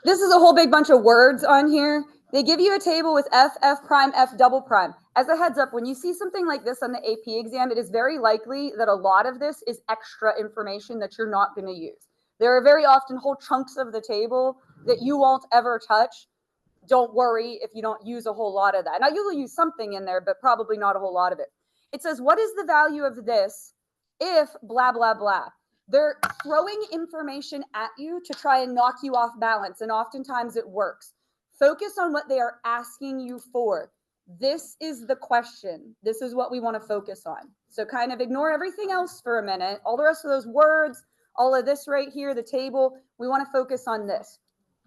This is a whole big bunch of words on here. They give you a table with f, f prime, f double prime. As a heads up, when you see something like this on the AP exam, it is very likely that a lot of this is extra information that you're not going to use. There are very often whole chunks of the table that you won't ever touch. Don't worry if you don't use a whole lot of that. Now, you'll use something in there, but probably not a whole lot of it. It says, what is the value of this if blah, blah, blah? They're throwing information at you to try and knock you off balance, and oftentimes it works. Focus on what they are asking you for. This is the question. This is what we want to focus on. So kind of ignore everything else for a minute. All the rest of those words, all of this right here, the table, we want to focus on this.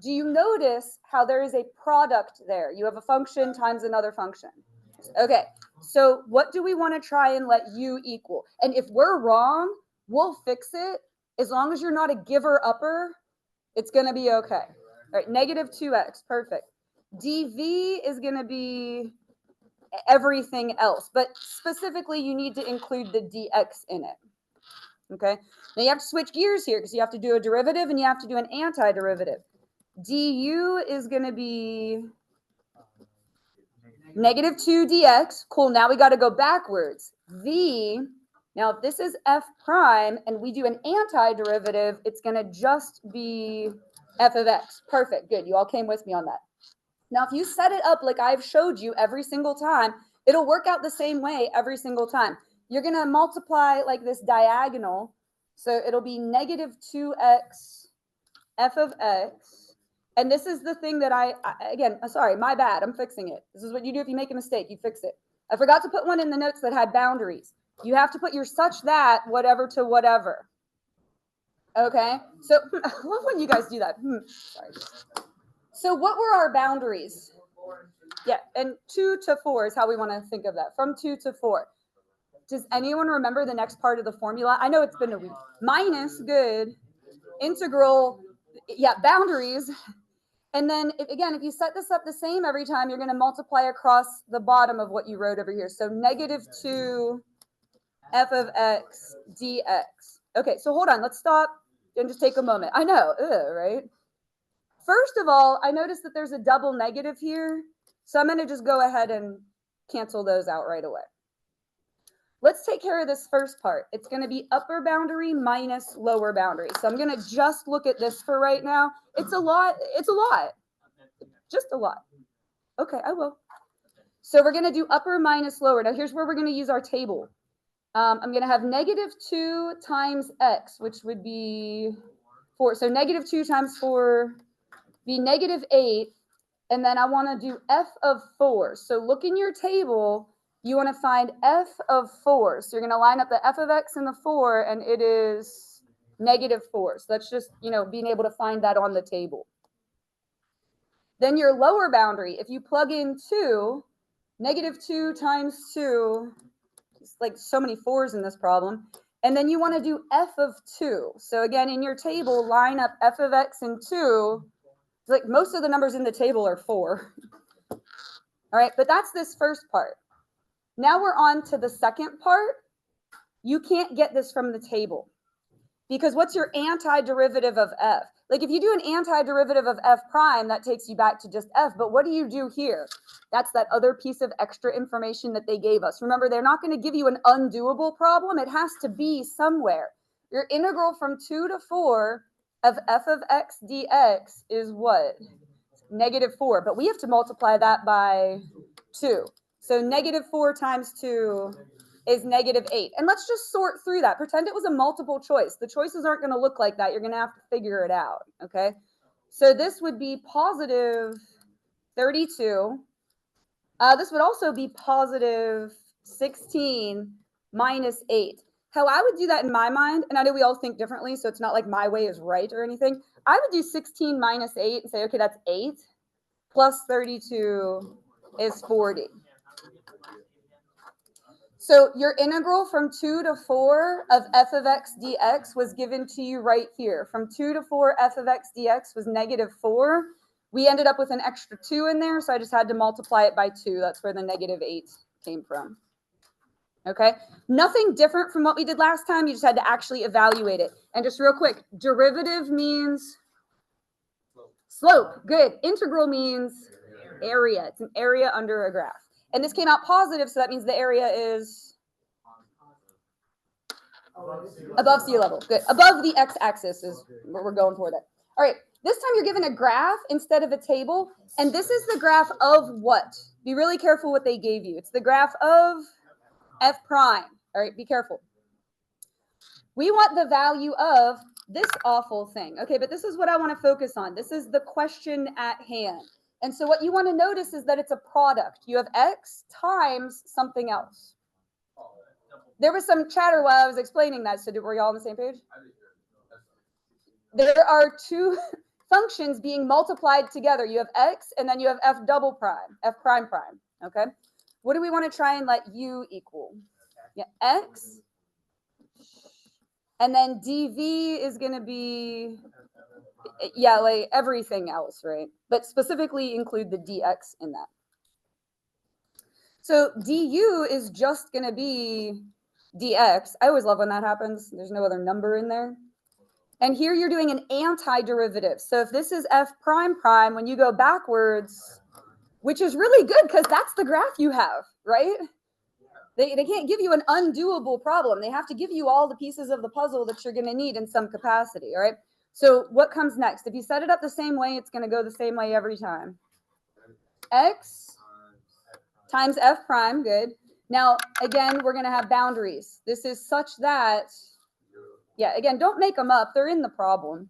Do you notice how there is a product there? You have a function times another function. Okay, so what do we want to try and let u equal? And if we're wrong, we'll fix it. As long as you're not a giver upper, it's going to be okay. All right, negative 2x, perfect. dv is going to be everything else, but specifically you need to include the dx in it. Okay, now you have to switch gears here because you have to do a derivative and you have to do an antiderivative. Du is going to be negative 2 dx. Cool, now we got to go backwards. V, now if this is f prime and we do an antiderivative, it's going to just be f of x. Perfect, good, you all came with me on that. Now, if you set it up like I've showed you every single time, it'll work out the same way every single time. You're going to multiply like this diagonal. So it'll be negative 2x f of x. And this is the thing that again, sorry, my bad. I'm fixing it. This is what you do if you make a mistake. You fix it. I forgot to put one in the notes that had boundaries. You have to put your such that whatever to whatever. Okay? So I love when you guys do that. Sorry. So what were our boundaries? Yeah, and 2 to 4 is how we want to think of that. From 2 to 4. Does anyone remember the next part of the formula? I know it's been a week. Minus, good. Integral, yeah, boundaries. And then, again, if you set this up the same every time, you're going to multiply across the bottom of what you wrote over here. So negative 2 f of x dx. Okay, so hold on. Let's stop and just take a moment. I know, right? First of all, I noticed that there's a double negative here. So I'm going to just go ahead and cancel those out right away. Let's take care of this first part. It's going to be upper boundary minus lower boundary. So I'm going to just look at this for right now. It's a lot. It's a lot. Just a lot. Okay, I will. So we're going to do upper minus lower. Now here's where we're going to use our table. I'm going to have negative 2 times x, which would be 4. So negative 2 times 4 be negative 8. And then I want to do f of 4. So look in your table. You want to find f of 4. So you're going to line up the f of x and the 4, and it is negative 4. So that's just, being able to find that on the table. Then your lower boundary, if you plug in 2, negative 2 times 2, it's like so many 4s in this problem. And then you want to do f of 2. So again, in your table, line up f of x and 2. Like most of the numbers in the table are 4. All right, but that's this first part. Now we're on to the second part. You can't get this from the table because what's your antiderivative of f? Like if you do an antiderivative of f prime, that takes you back to just f, but what do you do here? That's that other piece of extra information that they gave us. Remember, they're not going to give you an undoable problem. It has to be somewhere. Your integral from 2 to 4 of f of x dx is what? Negative 4, but we have to multiply that by 2. So negative 4 times 2 is negative 8. And let's just sort through that. Pretend it was a multiple choice. The choices aren't going to look like that. You're going to have to figure it out, okay? So this would be positive 32. This would also be positive 16 minus 8. How I would do that in my mind, and I know we all think differently, so it's not like my way is right or anything. I would do 16 minus 8 and say, okay, that's 8 plus 32 is 40. So your integral from 2 to 4 of f of x dx was given to you right here. From 2 to 4, f of x dx was negative 4. We ended up with an extra 2 in there, so I just had to multiply it by 2. That's where the negative 8 came from. Okay, nothing different from what we did last time. You just had to actually evaluate it. And just real quick, derivative means Slope, good. Integral means area. It's an area under a graph. And this came out positive, so that means the area is above sea level. Good. Above the x-axis is what we're going for there. All right. This time you're given a graph instead of a table. And this is the graph of what? Be really careful what they gave you. It's the graph of f prime. All right. Be careful. We want the value of this awful thing. Okay, but this is what I want to focus on. This is the question at hand. And so what you want to notice is that it's a product. You have x times something else. There was some chatter while I was explaining that. So were you all on the same page? There are two functions being multiplied together. You have x and then you have f double prime, f prime prime. Okay. What do we want to try and let u equal? Yeah, x. And then dv is going to be, yeah, like everything else, right? But specifically include the dx in that. So du is just going to be dx. I always love when that happens. There's no other number in there. And here you're doing an antiderivative. So if this is f prime prime, when you go backwards, which is really good because that's the graph you have, right? They can't give you an undoable problem. They have to give you all the pieces of the puzzle that you're going to need in some capacity, all right? So what comes next? If you set it up the same way, it's going to go the same way every time. X times f prime, good. Now, again, we're going to have boundaries. This is such that, yeah, again, don't make them up. They're in the problem.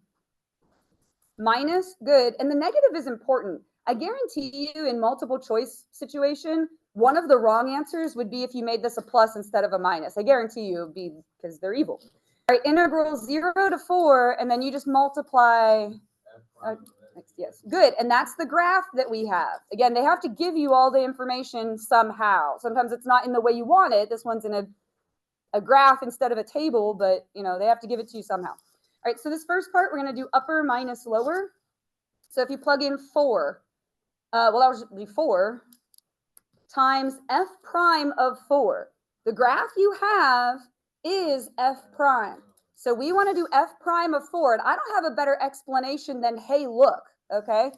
Minus, good. And the negative is important. I guarantee you in multiple choice situation, one of the wrong answers would be if you made this a plus instead of a minus. I guarantee you it would be because they're evil. All right, integral 0 to 4, and then you just multiply. Yes, good. And that's the graph that we have. Again, they have to give you all the information somehow. Sometimes it's not in the way you want it. This one's in a graph instead of a table, but they have to give it to you somehow. All right, so this first part, we're going to do upper minus lower. So if you plug in 4, well, that would be 4 times f prime of 4. The graph you have is f prime. So we want to do f prime of 4. And I don't have a better explanation than, hey, look, okay?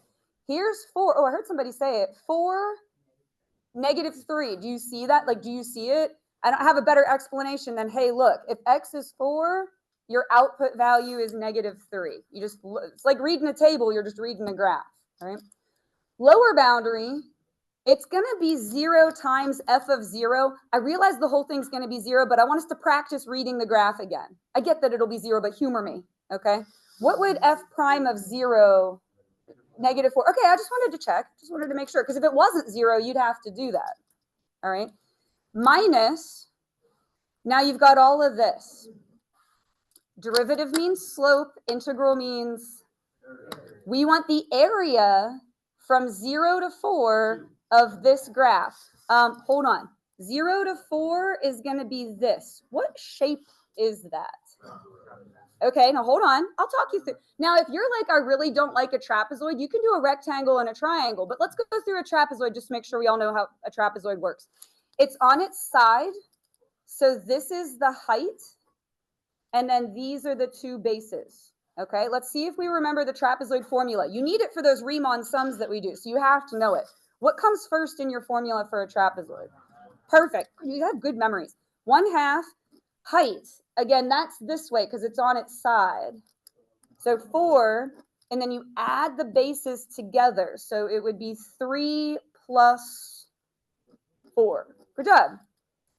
Here's 4. Oh, I heard somebody say it. 4, negative 3. Do you see that? Like, do you see it? I don't have a better explanation than, hey, look, if x is 4, your output value is negative 3. It's like reading a table. You're just reading a graph, right? Lower boundary, it's going to be 0 times f of 0. I realize the whole thing's going to be 0, but I want us to practice reading the graph again. I get that it'll be 0, but humor me, okay? What would f prime of 0, negative 4? Okay, I just wanted to check. Just wanted to make sure, because if it wasn't 0, you'd have to do that, all right? Minus, now you've got all of this. Derivative means slope. Integral means we want the area from 0 to 4 of this graph. Hold on. 0 to 4 is going to be this. What shape is that? Okay, now hold on. I'll talk you through. Now, if you're like, I really don't like a trapezoid, you can do a rectangle and a triangle. But let's go through a trapezoid just to make sure we all know how a trapezoid works. It's on its side. So this is the height. And then these are the two bases. Okay, let's see if we remember the trapezoid formula. You need it for those Riemann sums that we do, so you have to know it. What comes first in your formula for a trapezoid? Perfect. You have good memories. 1/2 height. Again, that's this way because it's on its side. So 4, and then you add the bases together. So it would be 3 plus 4. Good job.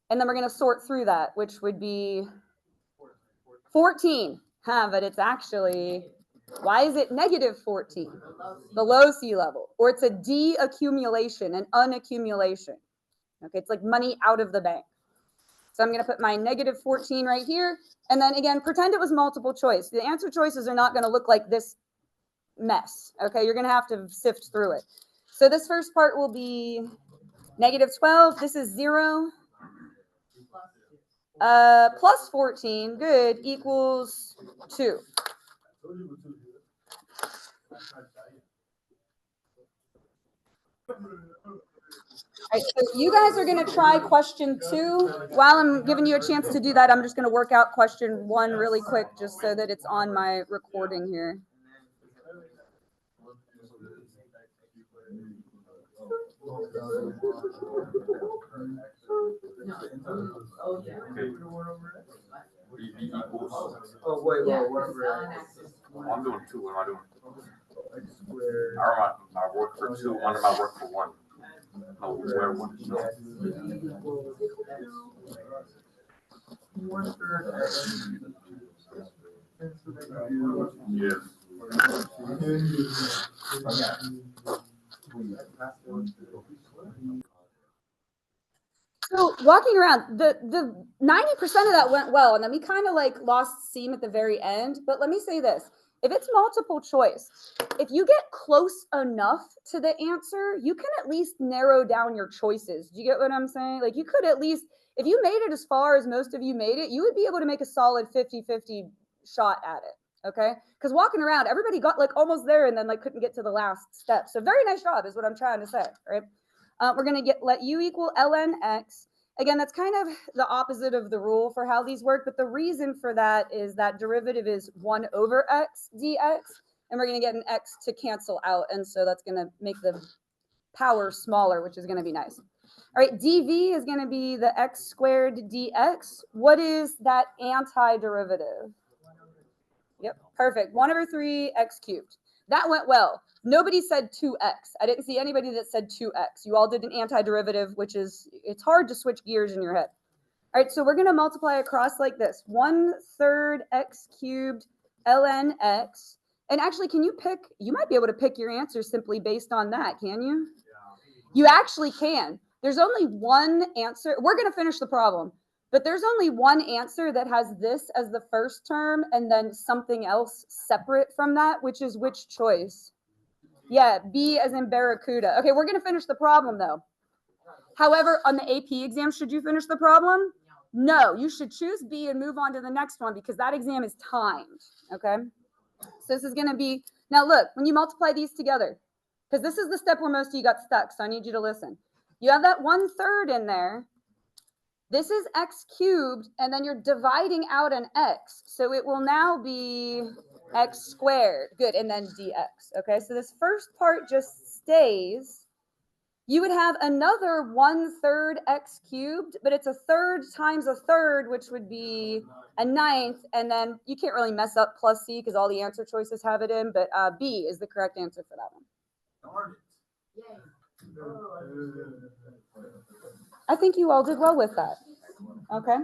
And then we're going to sort through that, which would be 14. But it's actually, why is it negative 14? Below sea level. Or it's a de-accumulation, an unaccumulation. Okay, it's like money out of the bank. So I'm going to put my negative 14 right here. And then again, pretend it was multiple choice. The answer choices are not going to look like this mess. Okay, you're going to have to sift through it. So this first part will be negative 12. This is 0. Plus 14, good, equals 2. All right, so you guys are going to try question 2. While I'm giving you a chance to do that, I'm just going to work out question 1 really quick just so that it's on my recording here. Oh, wait, whatever. I'm doing 2. What am I doing? I work for 2. One of my work for 1. No, where 1 is not. Yeah. So walking around, the 90% of that went well, and then we kind of like lost steam at the very end. But let me say this: if it's multiple choice, if you get close enough to the answer, you can at least narrow down your choices. Do you get what I'm saying? Like you could at least, if you made it as far as most of you made it, you would be able to make a solid 50-50 shot at it. Okay? Because walking around, everybody got like almost there and then like couldn't get to the last step. So very nice job is what I'm trying to say, right? We're going to let u equal ln x. Again, that's kind of the opposite of the rule for how these work, but the reason for that is that derivative is 1 over x dx, and we're going to get an x to cancel out, and so that's going to make the power smaller, which is going to be nice. All right, dv is going to be the x squared dx. What is that antiderivative? Yep, perfect. 1 over 3 x cubed. That went well. Nobody said 2x. I didn't see anybody that said 2x. You all did an antiderivative, which is, it's hard to switch gears in your head. All right, so we're going to multiply across like this. 1/3 x cubed ln x. And actually, can you pick, you might be able to pick your answer simply based on that, can you? You actually can. There's only one answer. We're going to finish the problem. But there's only one answer that has this as the first term and then something else separate from that, which is which choice? Yeah, B as in Barracuda. Okay, we're going to finish the problem though. However, on the AP exam, should you finish the problem? No, you should choose B and move on to the next one because that exam is timed. Okay, so this is going to be, now look, when you multiply these together, because this is the step where most of you got stuck, so I need you to listen. You have that 1/3 in there. This is x cubed, and then you're dividing out an x. So it will now be x squared. Good, and then dx. Okay, so this first part just stays. You would have another 1/3 x cubed, but it's 1/3 times 1/3, which would be 1/9. And then you can't really mess up plus c because all the answer choices have it in, but B is the correct answer for that one. Darn it. I think you all did well with that. Okay.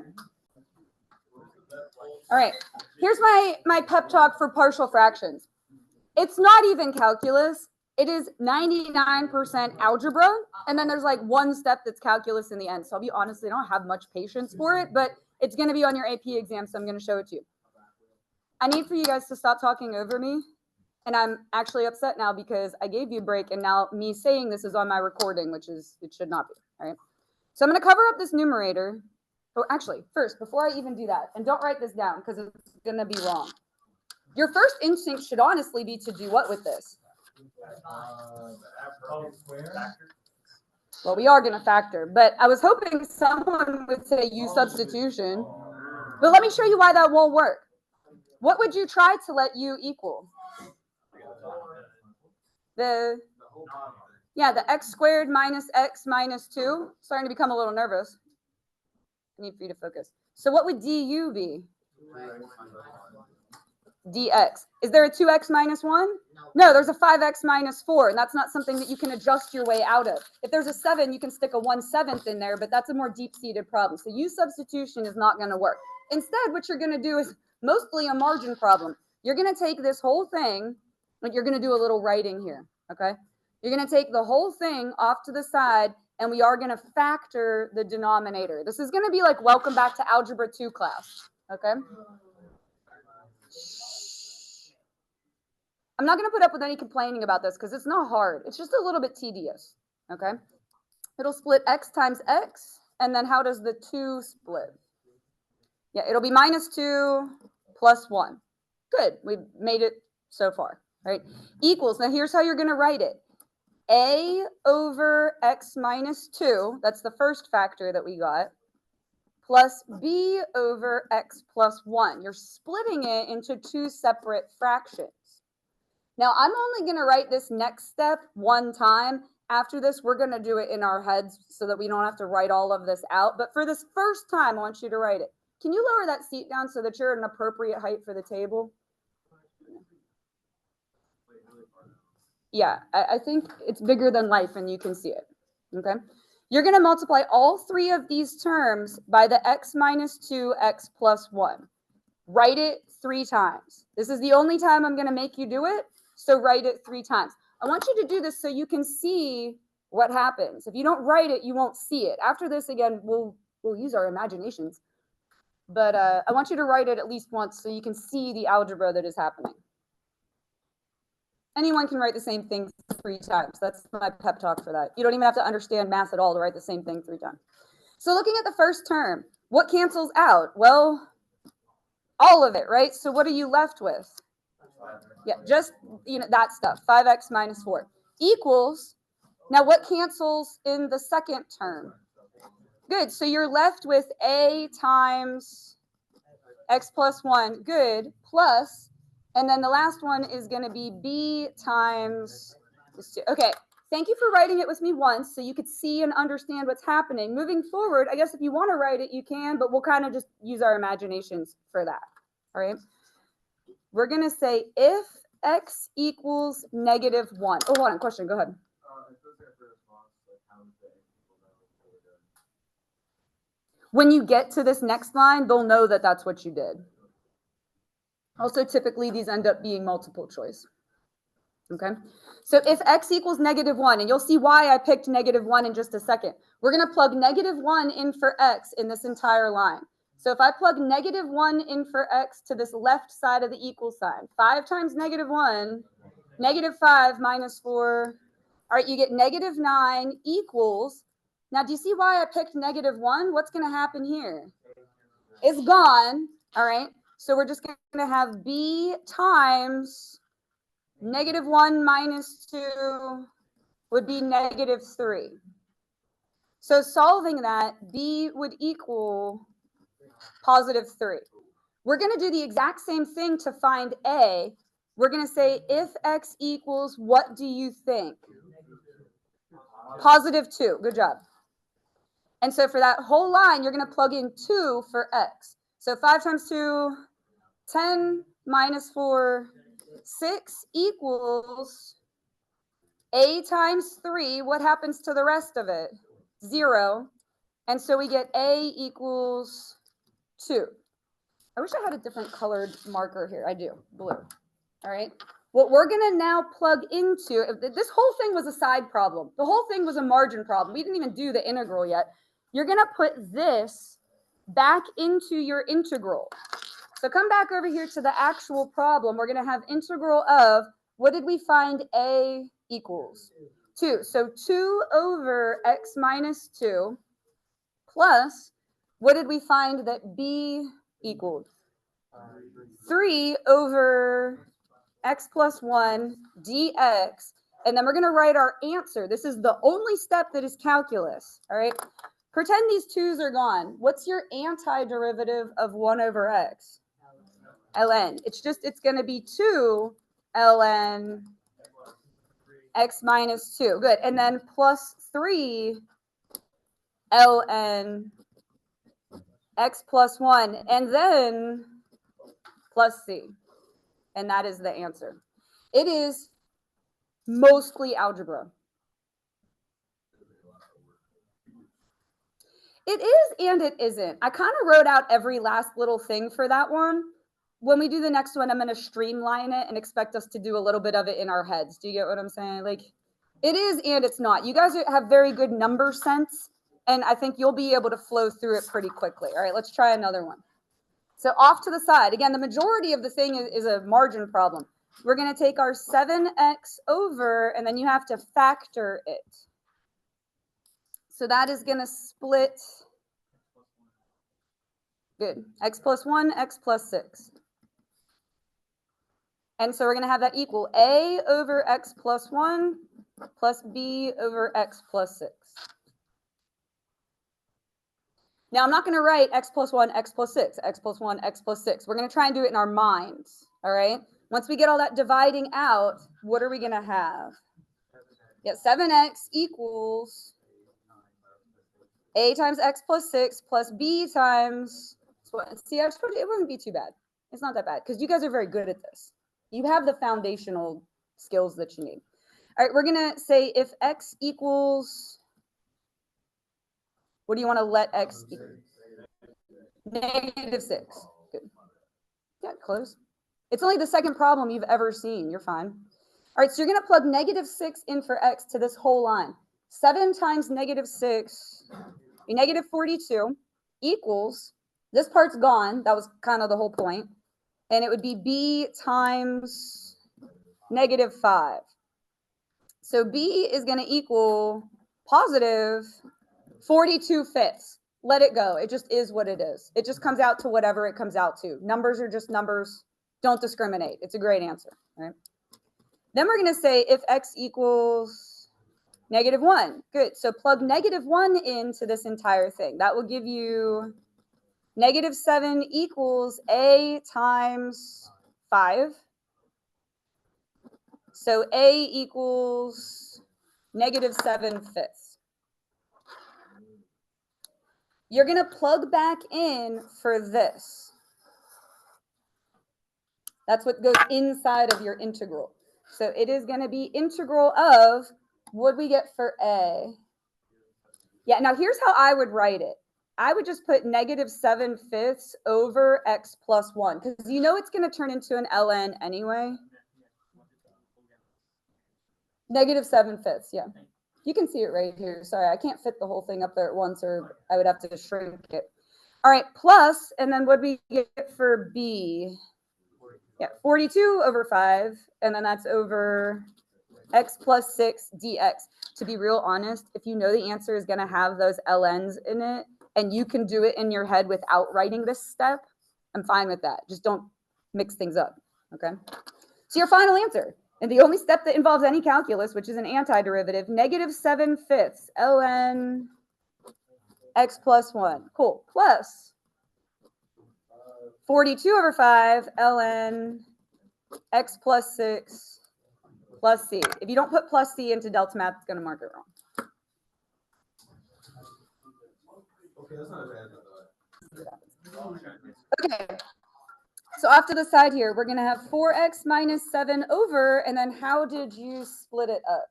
All right. Here's my pep talk for partial fractions. It's not even calculus. It is 99% algebra. And then there's like one step that's calculus in the end. So I'll be honest, I don't have much patience for it, but it's going to be on your AP exam. So I'm going to show it to you. I need for you guys to stop talking over me. And I'm actually upset now because I gave you a break. And now me saying this is on my recording, which is, it should not be. All right. So I'm going to cover up this numerator. Oh, actually, first, before I even do that, and don't write this down because it's going to be wrong. Your first instinct should honestly be to do what with this? Well, we are going to factor, but I was hoping someone would say use substitution. But let me show you why that won't work. What would you try to let u equal? The x squared minus x minus 2. Starting to become a little nervous. I need for you to focus. So what would du be? Dx. Is there a 2x minus 1? No, there's a 5x minus 4, and that's not something that you can adjust your way out of. If there's a 7, you can stick a 1/7 in there, but that's a more deep-seated problem. So u substitution is not going to work. Instead, what you're going to do is mostly a margin problem. You're going to take this whole thing, and you're going to do a little writing here, okay? You're going to take the whole thing off to the side, and we are going to factor the denominator. This is going to be like welcome back to Algebra 2 class, okay? I'm not going to put up with any complaining about this because it's not hard. It's just a little bit tedious, okay? It'll split x times x, and then how does the 2 split? Yeah, it'll be minus 2 plus 1. Good, we've made it so far, right? Equals, now here's how you're going to write it. A over x minus 2, that's the first factor that we got, plus b over x plus 1. You're splitting it into 2 separate fractions. Now, I'm only going to write this next step one time. After this, we're going to do it in our heads so that we don't have to write all of this out. But for this first time, I want you to write it. Can you lower that seat down so that you're at an appropriate height for the table? Yeah, I think it's bigger than life and you can see it. Okay. You're going to multiply all three of these terms by the x minus 2, x plus 1. Write it 3 times. This is the only time I'm going to make you do it. So write it 3 times. I want you to do this so you can see what happens. If you don't write it, you won't see it. After this, again, we'll use our imaginations. But I want you to write it at least once so you can see the algebra that is happening. Anyone can write the same thing 3 times. That's my pep talk for that. You don't even have to understand math at all to write the same thing 3 times. So looking at the first term, what cancels out? Well, all of it, right? So what are you left with? Yeah, just, that stuff, 5x minus 4 equals, now what cancels in the second term? Good, so you're left with a times x plus 1, good, plus, and then the last one is going to be b times this 2. Okay, thank you for writing it with me once so you could see and understand what's happening. Moving forward, I guess if you want to write it, you can, but we'll kind of just use our imaginations for that, all right? We're going to say if x equals negative 1. Oh, hold on, question, go ahead. When you get to this next line, they'll know that that's what you did. Also, typically, these end up being multiple choice. Okay, so if x equals negative 1, and you'll see why I picked negative 1 in just a second. We're going to plug negative 1 in for x in this entire line. So if I plug negative 1 in for x to this left side of the equal sign, 5 times negative 1, negative 5 minus 4. All right, you get negative 9 equals. Now, do you see why I picked negative 1? What's going to happen here? It's gone. All right, so we're just going to have b times negative 1 minus 2 would be negative 3. So solving that, b would equal positive 3. We're going to do the exact same thing to find a. We're going to say if x equals, what do you think? Positive 2. Good job. And so for that whole line, you're going to plug in 2 for x. So 5 times 2, 10 minus 4, 6 equals a times 3. What happens to the rest of it? 0. And so we get a equals 2. I wish I had a different colored marker here. I do, blue. All right. What we're going to now plug into, this whole thing was a side problem. The whole thing was a margin problem. We didn't even do the integral yet. You're going to put this back into your integral. So come back over here to the actual problem. We're going to have integral of, what did we find a equals? 2. So 2 over x minus 2 plus, what did we find that b equaled? 3 over x plus 1 dx. And then we're going to write our answer. This is the only step that is calculus. All right. Pretend these 2's are gone. What's your antiderivative of 1 over x? ln. It's going to be 2 ln x minus 2. Good. And then plus 3 ln x plus 1. And then plus c. And that is the answer. It is mostly algebra. It is and it isn't. I kind of wrote out every last little thing for that one. When we do the next one, I'm going to streamline it and expect us to do a little bit of it in our heads. Do you get what I'm saying? Like, it is and it's not. You guys have very good number sense, and I think you'll be able to flow through it pretty quickly. All right, let's try another one. So off to the side. Again, the majority of the thing is a margin problem. We're going to take our 7x over, and then you have to factor it. So that is going to split. Good. X plus 1, x plus 6. And so we're going to have that equal a over x plus 1 plus b over x plus 6. Now, I'm not going to write x plus 1, x plus 6, x plus 1, x plus 6. We're going to try and do it in our minds, all right? Once we get all that dividing out, what are we going to have? Yeah, 7x equals a times x plus 6 plus b times what? See, I told you it wouldn't be too bad. It's not that bad because you guys are very good at this. You have the foundational skills that you need. All right, we're going to say if x equals, what do you want to let x be? Negative 6. Good. Yeah, close. It's only the second problem you've ever seen. You're fine. All right, so you're going to plug negative 6 in for x to this whole line. 7 times negative 6, be negative 42, equals, this part's gone. That was kind of the whole point. And it would be b times negative 5. So b is going to equal positive 42 fifths. Let it go. It just is what it is. It just comes out to whatever it comes out to. Numbers are just numbers. Don't discriminate. It's a great answer, right? Then we're going to say if x equals negative 1. Good. So plug negative 1 into this entire thing. That will give you negative 7 equals a times 5. So a equals negative 7 fifths. You're going to plug back in for this. That's what goes inside of your integral. So it is going to be integral of, what we get for a? Yeah, now here's how I would write it. I would just put negative 7 fifths over x plus 1, because you know it's going to turn into an ln anyway. Negative 7 fifths, yeah. You can see it right here. Sorry, I can't fit the whole thing up there at once, or I would have to shrink it. All right, plus, and then what do we get for b? Yeah, 42 over 5, and then that's over x plus 6 dx. To be real honest, if you know the answer is going to have those ln's in it, and you can do it in your head without writing this step, I'm fine with that. Just don't mix things up, okay? So your final answer, and the only step that involves any calculus, which is an antiderivative, negative 7 fifths ln x plus 1. Cool. Plus 42 over 5 ln x plus 6 plus c. If you don't put plus c into delta math, it's going to mark it wrong. Okay, that's not bad. Okay. So off to the side here, we're going to have 4x minus 7 over, and then how did you split it up?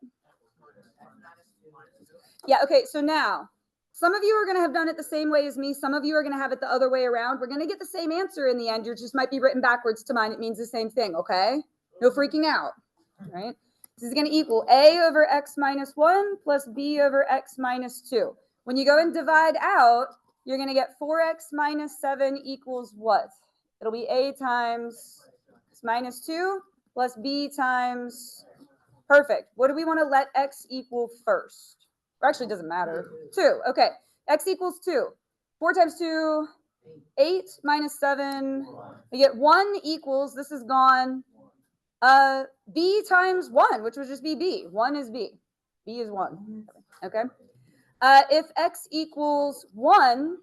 Yeah, okay, so now, some of you are going to have done it the same way as me. Some of you are going to have it the other way around. We're going to get the same answer in the end. Yours just might be written backwards to mine. It means the same thing, okay? No freaking out, right? This is going to equal a over x minus 1 plus b over x minus 2. When you go and divide out, you're going to get 4x minus 7 equals what? It'll be a times x minus 2 plus b times, perfect. What do we want to let x equal first? Or actually, it doesn't matter. 2, okay. X equals 2. 4 times 2, 8 minus 7. We get 1 equals, this is gone, b times 1, which would just be b. 1 is b. b is 1, okay? If x equals 1,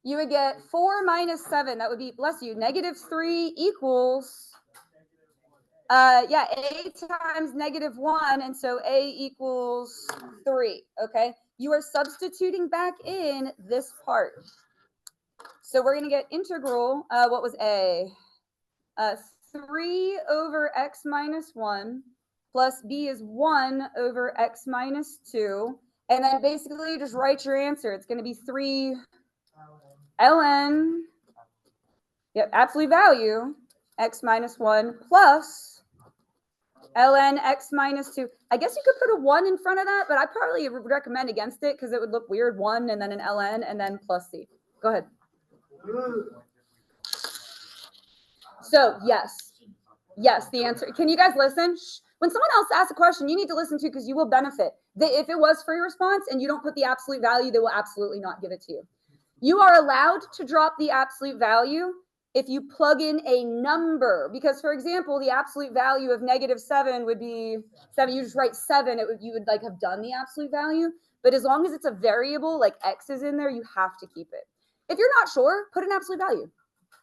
you would get 4 minus 7. That would be, bless you, negative 3 equals, yeah, a times negative 1. And so a equals 3. Okay. You are substituting back in this part. So we're going to get integral. What was a? 3 over x minus 1 plus b is 1 over x minus 2. And then basically just write your answer. It's going to be 3 ln, yep, absolute value, x minus 1 plus ln x minus 2. I guess you could put a 1 in front of that, but I probably would recommend against it because it would look weird. 1 and then an ln and then plus c. Go ahead. So yes, the answer. Can you guys listen? Shh. When someone else asks a question, you need to listen to because you will benefit. If it was free response and you don't put the absolute value, they will absolutely not give it to you. You are allowed to drop the absolute value if you plug in a number, because for example, the absolute value of negative 7 would be 7. You just write 7. You would like have done the absolute value, but as long as it's a variable like x is in there, you have to keep it. If you're not sure, put an absolute value.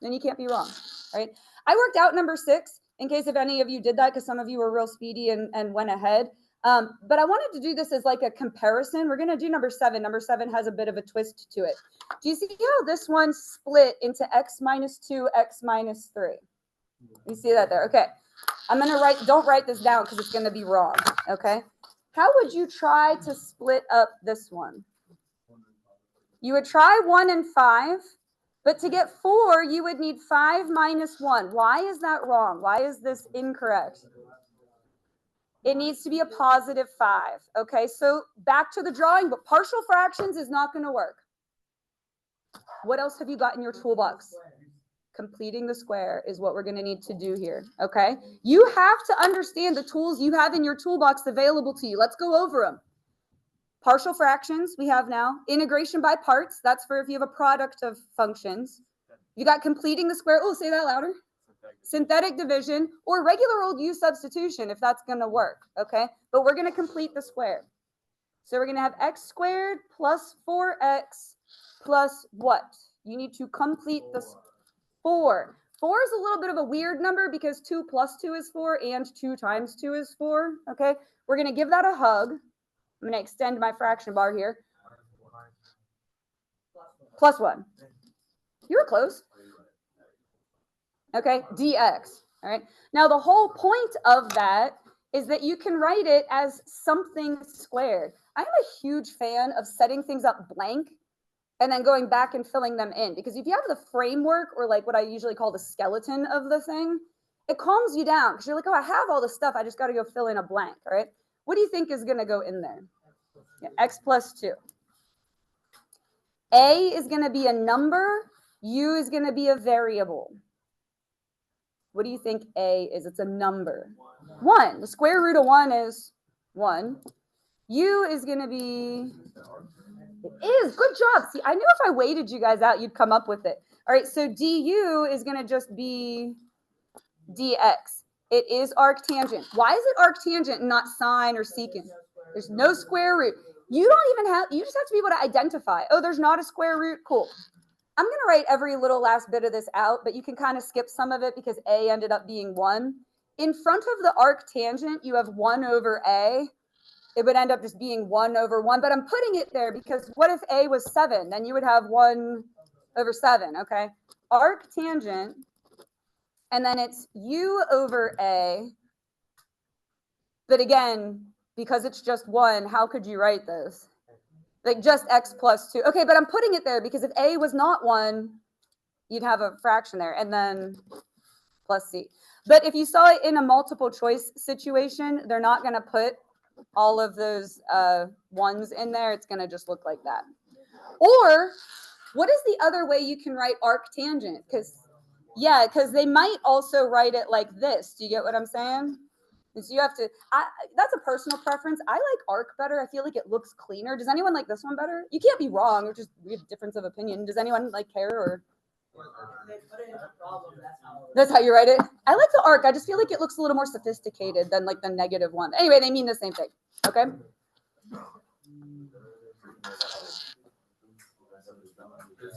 Then you can't be wrong, right? I worked out number 6 in case if any of you did that, because some of you were real speedy and went ahead. But I wanted to do this as like a comparison. We're going to do number 7. Number 7 has a bit of a twist to it. Do you see how this one split into x minus 2, x minus 3? You see that there? Okay. I'm going to write, don't write this down because it's going to be wrong. Okay. How would you try to split up this one? You would try 1 and 5, but to get 4, you would need 5 minus 1. Why is that wrong? Why is this incorrect? It needs to be a positive 5. Okay, so back to the drawing, but partial fractions is not going to work. What else have you got in your toolbox? Completing the square is what we're going to need to do here. Okay, you have to understand the tools you have in your toolbox available to you. Let's go over them. Partial fractions we have now. Integration by parts. That's for if you have a product of functions. You got completing the square. Oh, say that louder. Synthetic division or regular old U substitution if that's going to work. Okay, but we're going to complete the square. So we're going to have x squared plus 4x plus what? You need to complete the 4. 4 is a little bit of a weird number because 2 plus 2 is 4 and 2 times 2 is 4. Okay, we're going to give that a hug. I'm going to extend my fraction bar here. Plus 1. You were close. Okay, dx. All right. Now, the whole point of that is that you can write it as something squared. I'm a huge fan of setting things up blank and then going back and filling them in. Because if you have the framework or like what I usually call the skeleton of the thing, it calms you down. Because you're like, oh, I have all this stuff. I just got to go fill in a blank. All right. What do you think is going to go in there? Yeah, x plus 2. A is going to be a number. U is going to be a variable. What do you think A is? It's a number. 1. The square root of 1 is 1. U is going to be, it is. Good job. See, I knew if I waited you guys out, you'd come up with it. All right, so du is going to just be dx. It is arctangent. Why is it arctangent and not sine or secant? There's no square root. You don't even have, you just have to be able to identify. Oh, there's not a square root. Cool. I'm going to write every little last bit of this out, but you can kind of skip some of it because A ended up being 1. In front of the arctangent, you have 1 over A. It would end up just being 1 over 1, but I'm putting it there because what if A was 7? Then you would have 1 over 7, okay? Arctangent, and then it's U over A. But again, because it's just 1, how could you write this? Like just x plus 2. Okay, but I'm putting it there because if A was not 1, you'd have a fraction there, and then plus c. But if you saw it in a multiple choice situation, they're not going to put all of those 1s in there. It's going to just look like that. Or what is the other way you can write arctangent? Because they might also write it like this. Do you get what I'm saying? So you have to, that's a personal preference. I like arc better. I feel like it looks cleaner. Does anyone like this one better? You can't be wrong. We're just, we have difference of opinion. Does anyone like care or? That's how you write it? I like the arc. I just feel like it looks a little more sophisticated than like the negative one. Anyway, they mean the same thing. Okay.